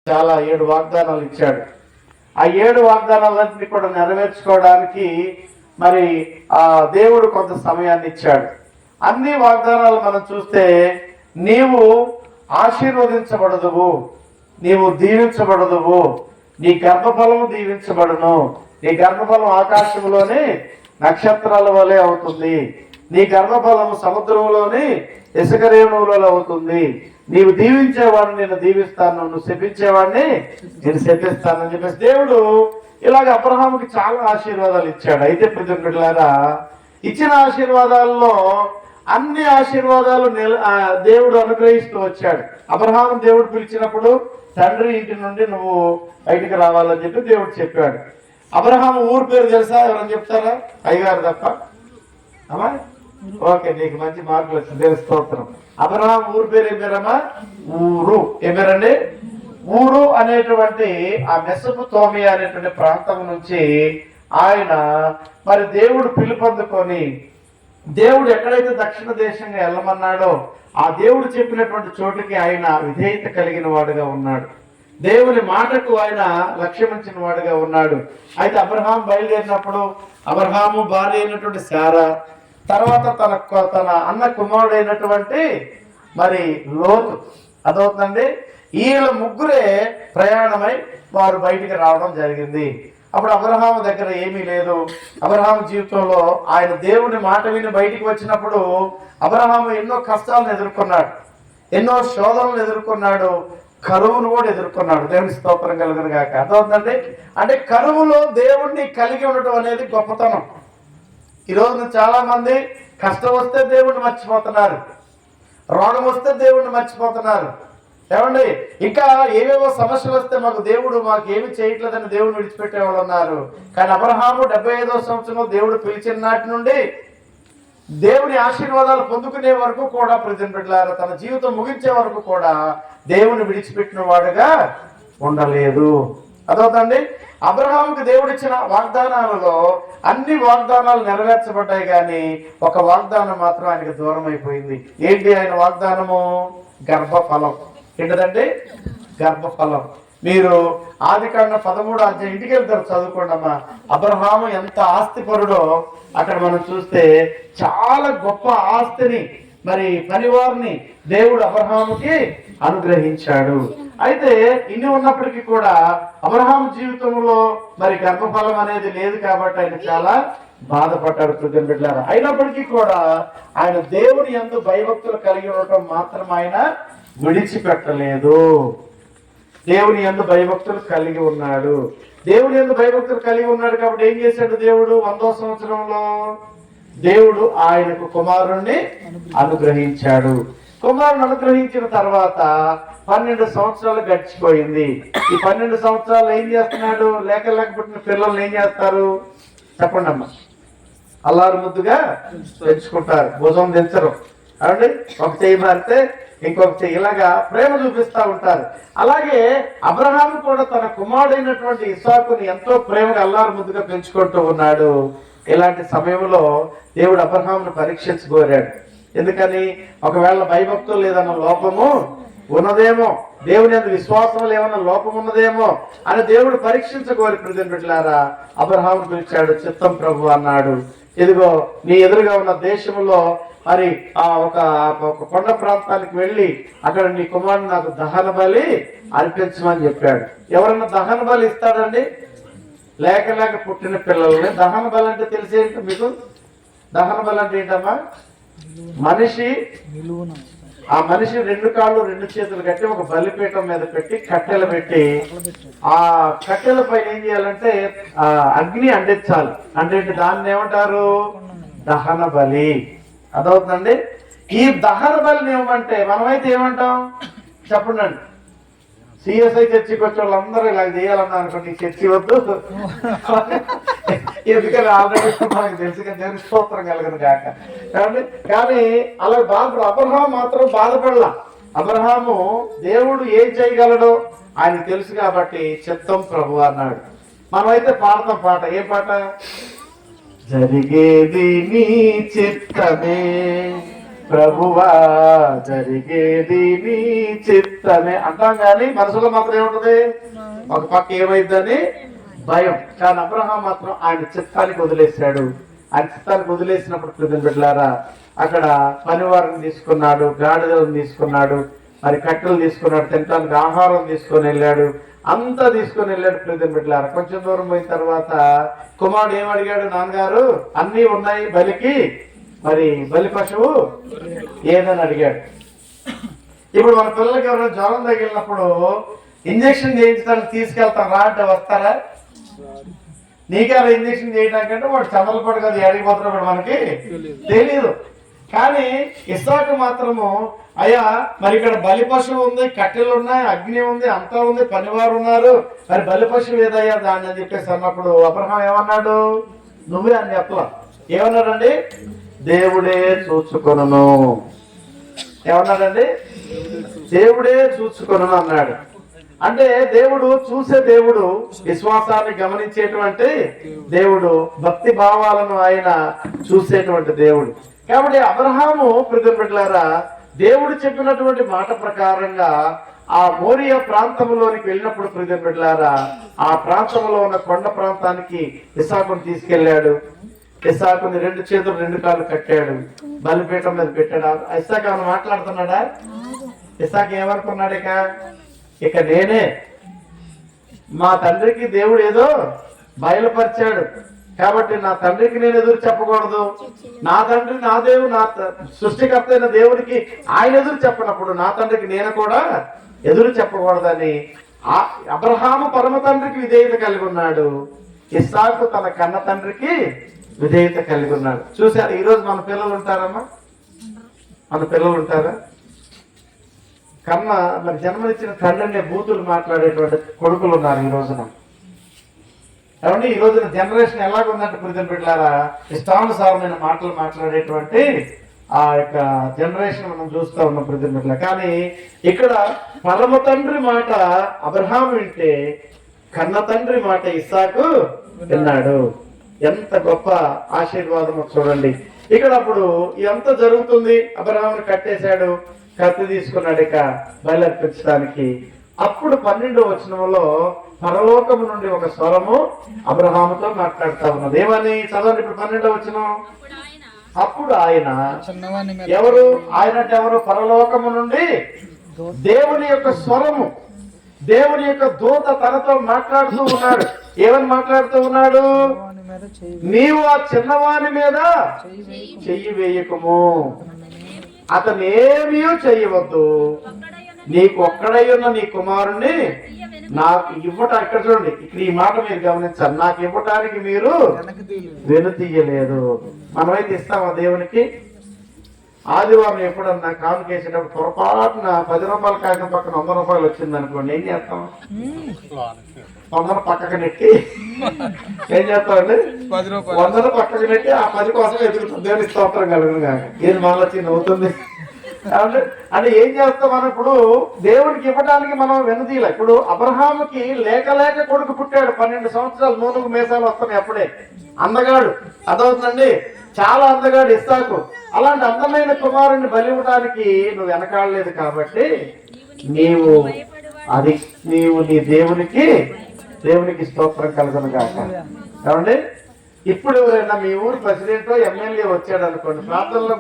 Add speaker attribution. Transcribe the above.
Speaker 1: చాలా 7 వాగ్దానాలు ఇచ్చాడు. ఆ 7 వాగ్దానాలన్నింటినీ కూడా నెరవేర్చుకోవడానికి మరి ఆ దేవుడు కొంత సమయాన్ని ఇచ్చాడు. అన్ని వాగ్దానాలు మనం చూస్తే నీవు ఆశీర్వదించబడదువు, నీవు దీవించబడదువు, నీ గర్భఫలము దీవించబడును, నీ గర్భఫలం ఆకాశంలోనే నక్షత్రాల వలె అవుతుంది, నీ గర్భఫలము సముద్రంలోని ఇసుక రేణువులలో అవుతుంది, నీవు దీవించేవాడిని నేను దీవిస్తాను, నువ్వు శపించేవాడిని నేను శపిస్తానని చెప్పేసి దేవుడు ఇలాగ అబ్రహాముకి చాలా ఆశీర్వాదాలు ఇచ్చాడు. అయితే ప్రతిలారా ఇచ్చిన ఆశీర్వాదాల్లో అన్ని ఆశీర్వాదాలు దేవుడు అనుగ్రహిస్తూ వచ్చాడు. అబ్రహాము దేవుడు పిలిచినప్పుడు తండ్రి ఇంటి నుండి నువ్వు బయటికి రావాలని చెప్పి దేవుడు చెప్పాడు. అబ్రహాము ఊరు పేరు తెలుసా? ఎవరైనా చెప్తారా? అయ్యగారు తప్ప. అమ్మా ఓకే, నీకు మంచి మార్కులు వచ్చింది, దేవుని స్తోత్రం. అబ్రహాం ఊరు పేరు ఏం పేరమ్మా? ఊరు. ఏం పేరండి? ఊరు అనేటువంటి ఆ మెసొపొతామియా అనేటువంటి ప్రాంతం నుంచి ఆయన మరి దేవుడు పిలుపొందుకొని దేవుడు ఎక్కడైతే దక్షిణ దేశంగా వెళ్ళమన్నాడో ఆ దేవుడు చెప్పినటువంటి చోటుకి ఆయన విధేయత కలిగిన వాడుగా ఉన్నాడు. దేవుని మాటకు ఆయన లక్ష్యమించిన వాడుగా ఉన్నాడు. అయితే అబ్రహాం బయలుదేరినప్పుడు అబ్రహాము భార్య అయినటువంటి శారా, తర్వాత తన అన్న కుమారుడైనటువంటి మరి లోతు, అదవుతుందండి, వీళ్ళ ముగ్గురే ప్రయాణమై వారు బయటికి రావడం జరిగింది. అప్పుడు అబ్రహాము దగ్గర ఏమీ లేదు. అబ్రహాము జీవితంలో ఆయన దేవుని మాట విని బయటికి వచ్చినప్పుడు అబ్రహాము ఎన్నో కష్టాలను ఎదుర్కొన్నాడు, ఎన్నో శోధనలు ఎదుర్కొన్నాడు, కరువును కూడా ఎదుర్కొన్నాడు. దేవుని స్తోత్రం కలుగును గాక. అర్థమవుతుందండి. అంటే కరువులో దేవుణ్ణి కలిగి ఉండటం అనేది గొప్పతనం. ఈరోజు చాలా మంది కష్టం వస్తే దేవుణ్ణి మర్చిపోతున్నారు, రోగం వస్తే దేవుణ్ణి మర్చిపోతున్నారు. ఏమండి, ఇంకా ఏవేవో సమస్యలు వస్తే మాకు ఏమి చేయట్లేదని దేవుడు విడిచిపెట్టే వాళ్ళు ఉన్నారు. కానీ అబ్రహాము 75వ సంవత్సరంలో దేవుడు పిలిచిన నాటి నుండి దేవుని ఆశీర్వాదాలు పొందుకునే వరకు కూడా ప్రజెంట్లారు తన జీవితం ముగించే వరకు కూడా దేవుని విడిచిపెట్టిన వాడుగా ఉండలేదు. అదవుతండి. అబ్రహాముకి దేవుడు ఇచ్చిన వాగ్దానాలలో అన్ని వాగ్దానాలు నెరవేర్చబడ్డాయి, కానీ ఒక వాగ్దానం మాత్రం ఆయనకు దూరం అయిపోయింది. ఏంటి ఆయన వాగ్దానము? గర్భఫలం. ఏంటంటే గర్భఫలం. మీరు ఆదికాండం 13వ అధ్యాయం ఇంటికి వెళ్తారు, చదువుకోండి అమ్మా. అబ్రహాము ఎంత ఆస్తిపరుడో అక్కడ మనం చూస్తే చాలా గొప్ప ఆస్తిని మరి పరివారిని దేవుడు అబ్రహాముకి అనుగ్రహించాడు. అయితే ఇన్ని ఉన్నప్పటికీ కూడా అబ్రహాము జీవితంలో మరి గర్భఫలం అనేది లేదు కాబట్టి ఆయన చాలా బాధపడ్డాడు. ప్రజలారా, అయినప్పటికీ కూడా ఆయన దేవుని యందు భయభక్తులు కలిగి ఉండటం మాత్రం ఆయన విడిచిపెట్టలేదు. దేవుని యందు భయభక్తులు కలిగి ఉన్నాడు. దేవుని యందు భయభక్తులు కలిగి ఉన్నాడు కాబట్టి ఏం చేశాడు దేవుడు? 100వ సంవత్సరంలో దేవుడు ఆయనకు కుమారుణ్ణి అనుగ్రహించాడు. కుమారుని అనుగ్రహించిన తర్వాత 12 సంవత్సరాలు గడిచిపోయింది. ఈ 12 సంవత్సరాలు ఏం చేస్తున్నాడు? లేకపోతే పిల్లల్ని ఏం చేస్తారు చెప్పండి అమ్మా? అల్లారు ముద్దుగా పెంచుకుంటారు, భుజం దించరు. అవునండి, ఒక చెయ్యి మారితే ఇంకొక చెయ్యి, ఇలాగా ప్రేమ చూపిస్తూ ఉంటారు. అలాగే అబ్రహాము కూడా తన కుమారుడైనటువంటి ఇస్సాకుని ఎంతో ప్రేమగా అల్లారు ముద్దుగా పెంచుకుంటూ ఉన్నాడు. ఇలాంటి సమయంలో దేవుడు అబ్రహామును పరీక్షించుకోరాడు. ఎందుకని? ఒకవేళ భయభక్తులు లేదన్న లోపము ఉన్నదేమో, దేవుని అందు విశ్వాసం లేవన్న లోపం ఉన్నదేమో అని దేవుడు పరీక్షించుకోరి. ప్రజలారా, అబ్రహామును పిలిచాడు. చిత్తం ప్రభు అన్నాడు. ఇదిగో నీ ఎదురుగా ఉన్న దేశంలో మరి ఒక కొండ ప్రాంతానికి వెళ్ళి అక్కడ నీ కుమారుడు నాకు దహన బలి అర్పించమని చెప్పాడు. ఎవరన్నా దహన బలి ఇస్తాడండి? లేక పుట్టిన పిల్లల్ని. దహన బలి అంటే తెలిసేంటి మీకు? దహన బలి అంటే ఏంటమ్మా? ఆ మనిషి 2 కాళ్ళు 2 చేతులు కట్టి ఒక బలిపీఠం మీద పెట్టి కట్టెలు పెట్టి ఆ కట్టెల పైన ఏం చేయాలంటే అగ్ని అంటించాలి. అంటే దాన్ని ఏమంటారు? దహన బలి. అదవుతుందండి. ఈ దహన బలిని ఏమంటే మనమైతే ఏమంటాం చెప్పండి? సిఎస్ఐ చర్చికి వచ్చే వాళ్ళందరూ ఇలా చేయాలన్నా అనుకోండి, చర్చి వద్దు, ఎందుకని ఆల్రెడీ మనకు తెలుసు కదా, దేవుని స్తోత్రం కలగదు కాక. కానీ అలా అబ్రహాము మాత్రం బాధపడలా. అబ్రహాము దేవుడు ఏం చేయగలడో ఆయన తెలుసు కాబట్టి చిత్తం ప్రభు అన్నాడు. మనమైతే పాడతాం పాట. ఏ పాట? జరిగేది నీ చిత్తమే ప్రభువా జరిగేది నీ చిత్తమే అంటాం, కానీ మనసులో మాత్రం ఏముంటది? ఒక పక్క ఏమైందని భయం. కానీ అబ్రహాం మాత్రం ఆయన చిత్తానికి వదిలేశాడు. ఆయన చిత్తానికి వదిలేసినప్పుడు ప్రియమైన బిడ్డలారా, అక్కడ పనివారిని తీసుకున్నాడు, గాడిదలను తీసుకున్నాడు, మరి కట్టెలు తీసుకున్నాడు, తినడానికి ఆహారం తీసుకొని వెళ్ళాడు, అంతా తీసుకొని వెళ్ళాడు. ప్రియమైన బిడ్డలారా, కొంచెం దూరం పోయిన తర్వాత కుమారుడు ఏమడిగాడు? నాన్నగారు అన్నీ ఉన్నాయి బలికి, మరి బలి పశువు ఏదని అడిగాడు. ఇప్పుడు మన పిల్లలకి ఎవరైనా జ్వరం తగిలినప్పుడు ఇంజక్షన్ చేయించడానికి తీసుకెళ్తాం రా అంటే వస్తారా? నీకేలా ఇంజక్షన్ చేయడానికంటే వాడు చదలపడు కదా, ఏడిపోతున్నాడు మనకి తెలియదు. కానీ ఇస్సాకు మాత్రము, అయ్యా మరి ఇక్కడ బలి పశువు ఉంది, కట్టెలు ఉన్నాయి, అగ్ని ఉంది, అంతా ఉంది, పనివారు ఉన్నారు, మరి బలి పశువు ఏదయ్యా దాన్ని అని చెప్పేసి అన్నప్పుడు అబ్రహాం ఏమన్నాడు? నువ్వే అని చెప్పలా. ఏమన్నాడండి? దేవుడే చూసుకొనును. ఏమన్నాడండి? దేవుడే చూసుకొనును అన్నాడు. అంటే దేవుడు చూసే దేవుడు, విశ్వాసాన్ని గమనించేటువంటి దేవుడు, భక్తి భావాలను ఆయన చూసేటువంటి దేవుడు. కాబట్టి అబ్రహాము ప్రియమిత్రులారా, దేవుడు చెప్పినటువంటి మాట ప్రకారంగా ఆ మోరియా ప్రాంతంలోనికి వెళ్ళినప్పుడు ప్రియమిత్రులారా, ఆ ప్రాంతంలో ఉన్న కొండ ప్రాంతానికి ఇస్సాకును తీసుకెళ్లాడు. ఇస్సాకుని 2 చేతులు 2 కాళ్ళు కట్టాడు, బలిపీఠం మీద పెట్టాడు. ఇస్సాకు ఏమైనా మాట్లాడుతున్నాడా? ఇస్సాకు ఏమనుకున్నాడు? ఇక నేనే, మా తండ్రికి దేవుడు ఏదో బయలుపరిచాడు కాబట్టి నా తండ్రికి నేను ఎదురు చెప్పకూడదు. నా తండ్రి, నా దేవుడు, నా సృష్టికర్త అయిన దేవుడికి ఆయన ఎదురు చెప్పినప్పుడు నా తండ్రికి నేను కూడా ఎదురు చెప్పకూడదని అబ్రహాము పరమ తండ్రికి విధేయత కలిగి ఉన్నాడు. ఇస్సాకు తన కన్న తండ్రికి విధేయత కలిగి ఉన్నాడు. చూసారు, ఈరోజు మన పిల్లలు ఉంటారమ్మా? మన పిల్లలు ఉంటారా? కన్న మరి జన్మనిచ్చిన తండ్రిని బూతులు మాట్లాడేటువంటి కొడుకులు ఉన్నారు ఈ రోజున. ఏమంటే ఈ రోజున జనరేషన్ ఎలాగుందంటే ప్రియమైన బిడ్డలారా, ఇష్టానుసారమైన మాటలు మాట్లాడేటువంటి ఆ యొక్క జనరేషన్ మనం చూస్తూ ఉన్నాం ప్రియమైన బిడ్డలారా. కానీ ఇక్కడ పరమ తండ్రి మాట అబ్రహాం వింటే కన్న తండ్రి మాట ఇస్సాకు విన్నాడు. ఎంత గొప్ప ఆశీర్వాదం చూడండి. ఇక్కడ అప్పుడు ఎంత జరుగుతుంది? అబ్రహాముని కట్టేశాడు, కత్తి తీసుకున్నాడు ఇక బయలుర్పించడానికి. అప్పుడు 12వ వచనంలో పరలోకము నుండి ఒక స్వరము అబ్రహాముతో మాట్లాడుతా ఉన్నది. ఏమని చదవండి ఇప్పుడు 12వ వచనం. అప్పుడు ఆయన, ఎవరు ఆయన అంటే ఎవరు? పరలోకము నుండి దేవుని యొక్క స్వరము, దేవుని యొక్క దూత తనతో మాట్లాడుతూ ఉన్నాడు. ఏమని మాట్లాడుతూ ఉన్నాడు? నీవు ఆ చిన్నవాని మీద చెయ్యి వేయకము, అతను ఏమీ చెయ్యవద్దు, నీకు ఒక్కడై ఉన్న నీ కుమారుణ్ణి నాకు ఇవ్వటానికి, ఇక్కడ చూడండి, ఇక్కడ ఈ మాట మీరు గమనించాలి, నాకు ఇవ్వటానికి మీరు వెనుతీయలేదు. మనమైతే ఇస్తామా దేవునికి? ఆదివారం ఎప్పుడన్నా కానుకేసేటప్పుడు పొరపాటున 10 రూపాయల కాగితం పక్కన 100 రూపాయలు వచ్చింది అనుకోండి, ఏం చేస్తాం? 100 పక్కకు నెట్టి ఏం చేస్తామండి? 100 పక్కకు నెట్టి ఆ 10 కోసం ఎదుగుతుంది. దేవుని స్తోత్రం కలుగును కాక. ఏది మనలో చిన్న అవుతుంది అంటే ఏం చేస్తాం మనం? ఇప్పుడు దేవుడికి ఇవ్వడానికి మనం వెనుదీల. ఇప్పుడు అబ్రహాముకి లేక లేక కొడుకు పుట్టాడు, 12 సంవత్సరాలు, నూనెకు మీసాలు వస్తున్నాయి, అప్పుడే అందగాడు. అదవుతుందండి, చాలా అందగాడు ఇస్సాకు. అలాంటి అందమైన కుమారుణ్ణి బలి ఇవ్వడానికి నువ్వు వెనకాడలేదు కాబట్టి నీవు నీ దేవునికి స్తోత్రం కలుగును కాక. ఏమండి, ఇప్పుడు ఎవరైనా మీ ఊరు ప్రెసిడెంట్ ఎమ్మెల్యే వచ్చాడు అనుకోండి, ప్రార్థనలో